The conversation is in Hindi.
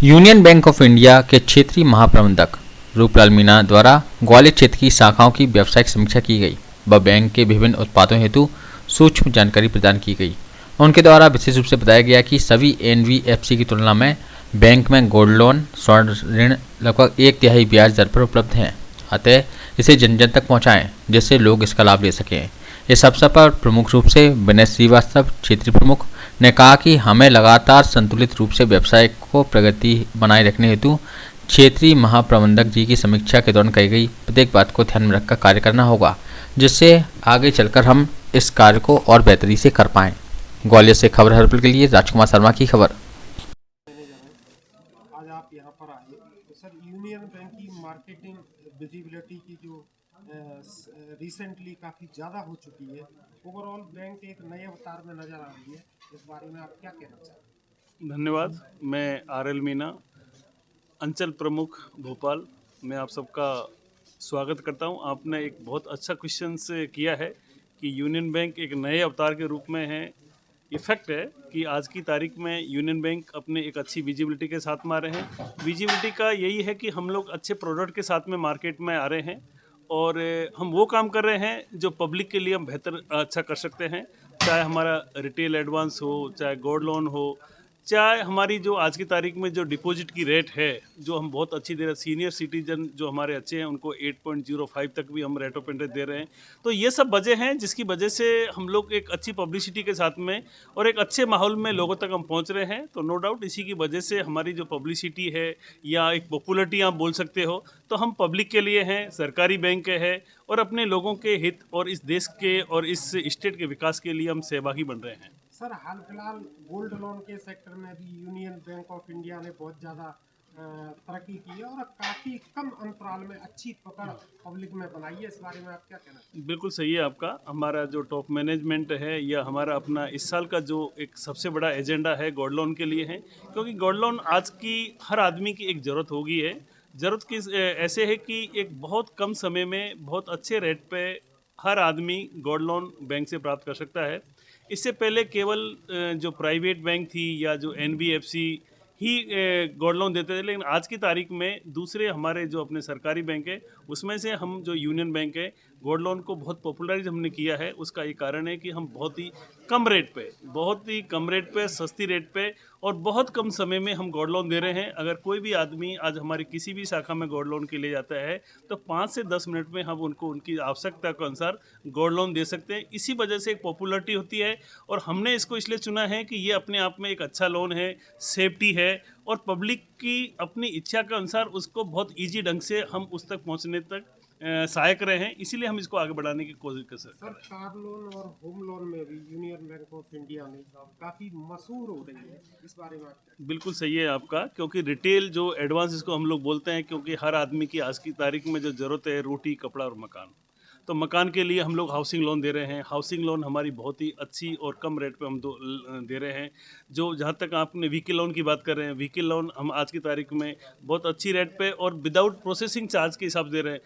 यूनियन बैंक ऑफ इंडिया के क्षेत्रीय महाप्रबंधक रूपलाल मीणा द्वारा ग्वालियर क्षेत्र की शाखाओं की व्यावसायिक समीक्षा की गई व बैंक के विभिन्न उत्पादों हेतु सूक्ष्म जानकारी प्रदान की गई। उनके द्वारा विशेष रूप से बताया गया कि सभी एनबीएफसी की तुलना में बैंक में गोल्ड लोन स्वर्ण ऋण लगभग 1/3 ब्याज दर पर उपलब्ध हैं। अतः इसे जन जन तक पहुँचाएँ जिससे लोग इसका लाभ ले सकें। इस अवसर पर प्रमुख रूप से विनय श्रीवास्तव क्षेत्रीय प्रमुख ने कहा कि हमें लगातार संतुलित रूप से व्यवसाय को प्रगति बनाए रखने हेतु क्षेत्रीय महाप्रबंधक जी की समीक्षा के दौरान कही गई प्रत्येक बात को ध्यान में रखकर कार्य करना होगा, जिससे आगे चलकर हम इस कार्य को और बेहतरी से कर पाएं। ग्वालियर से खबर हर्बल के लिए राजकुमार शर्मा की खबर। आज आप यहाँ पर आए तो सर यूनियन बैंक की मार्केटिंग विजिबिलिटी की जो रिसेंटली काफ़ी ज़्यादा हो चुकी है, ओवरऑल बैंक एक नए अवतार में नज़र आ रही है, इस बारे में आप क्या कहना चाहते हैं? धन्यवाद। मैं आर.एल. मीणा, अंचल प्रमुख भोपाल, मैं आप सबका स्वागत करता हूं। आपने एक बहुत अच्छा क्वेश्चन किया है कि यूनियन बैंक एक नए अवतार के रूप में है। ये फैक्ट है कि आज की तारीख में यूनियन बैंक अपने एक अच्छी विजिबिलिटी के साथ में आ रहे हैं। विजिबिलिटी का यही है कि हम लोग अच्छे प्रोडक्ट के साथ में मार्केट में आ रहे हैं और हम वो काम कर रहे हैं जो पब्लिक के लिए हम बेहतर अच्छा कर सकते हैं, चाहे हमारा रिटेल एडवांस हो, चाहे गोल्ड लोन हो, चाहे हमारी जो आज की तारीख में जो डिपॉजिट की रेट है जो हम बहुत अच्छी दे रहे हैं। सीनियर सिटीजन जो हमारे अच्छे हैं उनको 8.05 तक भी हम रेट ऑफ इंटरेस्ट दे रहे हैं। तो ये सब वजह हैं जिसकी वजह से हम लोग एक अच्छी पब्लिसिटी के साथ में और एक अच्छे माहौल में लोगों तक हम पहुंच रहे हैं। तो नो डाउट इसी की वजह से हमारी जो पब्लिसिटी है या एक पॉपुलरिटी आप बोल सकते हो, तो हम पब्लिक के लिए हैं, सरकारी बैंक के हैं और अपने लोगों के हित और इस देश के और इस स्टेट के विकास के लिए हम सहभागी बन रहे हैं। सर हाल फिलहाल गोल्ड लोन के सेक्टर में भी यूनियन बैंक ऑफ इंडिया ने बहुत ज़्यादा तरक्की की है और काफ़ी कम अंतराल में अच्छी पकड़ पब्लिक में बनाई है, इस बारे में आप क्या कहना चाहते हैं? बिल्कुल सही है आपका। हमारा जो टॉप मैनेजमेंट है या हमारा अपना इस साल का जो एक सबसे बड़ा एजेंडा है गोल्ड लोन के लिए है, क्योंकि गोल्ड लोन आज की हर आदमी की एक ज़रूरत होगी है। ज़रूरत की ऐसे है कि एक बहुत कम समय में बहुत अच्छे रेट पे हर आदमी गोल्ड लोन बैंक से प्राप्त कर सकता है। इससे पहले केवल जो प्राइवेट बैंक थी या जो एनबीएफसी ही गोल्ड लोन देते थे, लेकिन आज की तारीख में दूसरे हमारे जो अपने सरकारी बैंक है उसमें से हम जो यूनियन बैंक है गोल्ड लोन को बहुत पॉपुलराइज हमने किया है। उसका ये कारण है कि हम बहुत ही कम रेट पे सस्ती रेट पे और बहुत कम समय में हम गोल्ड लोन दे रहे हैं। अगर कोई भी आदमी आज हमारी किसी भी शाखा में गोल्ड लोन के लिए जाता है तो 5 से 10 मिनट में हम उनको उनकी आवश्यकता के अनुसार गोल्ड लोन दे सकते हैं। इसी वजह से एक पॉपुलरिटी होती है और हमने इसको इसलिए चुना है कि ये अपने आप में एक अच्छा लोन है, सेफ्टी है और पब्लिक की अपनी इच्छा के अनुसार उसको बहुत ईजी ढंग से हम उस तक पहुंचने तक सहायक रहे हैं। इसीलिए हम इसको आगे बढ़ाने की कोशिश कर सकते हैं। सर कार लोन और होम लोन में भी यूनियन बैंक ऑफ इंडिया ने काफ़ी मशहूर हो रही है, इस बारे में आप क्या? बिल्कुल सही है आपका, क्योंकि रिटेल जो एडवांस इसको हम लोग बोलते हैं, क्योंकि हर आदमी की आज की तारीख में जो ज़रूरत है रोटी, कपड़ा और मकान, तो मकान के लिए हम लोग हाउसिंग लोन दे रहे हैं। हाउसिंग लोन हमारी बहुत ही अच्छी और कम रेट पे हम दे रहे हैं। जो जहाँ तक आपने व्हीकल लोन की बात कर रहे हैं, व्हीकल लोन हम आज की तारीख में बहुत अच्छी रेट पे और विदाउट प्रोसेसिंग चार्ज के हिसाब से दे रहे हैं।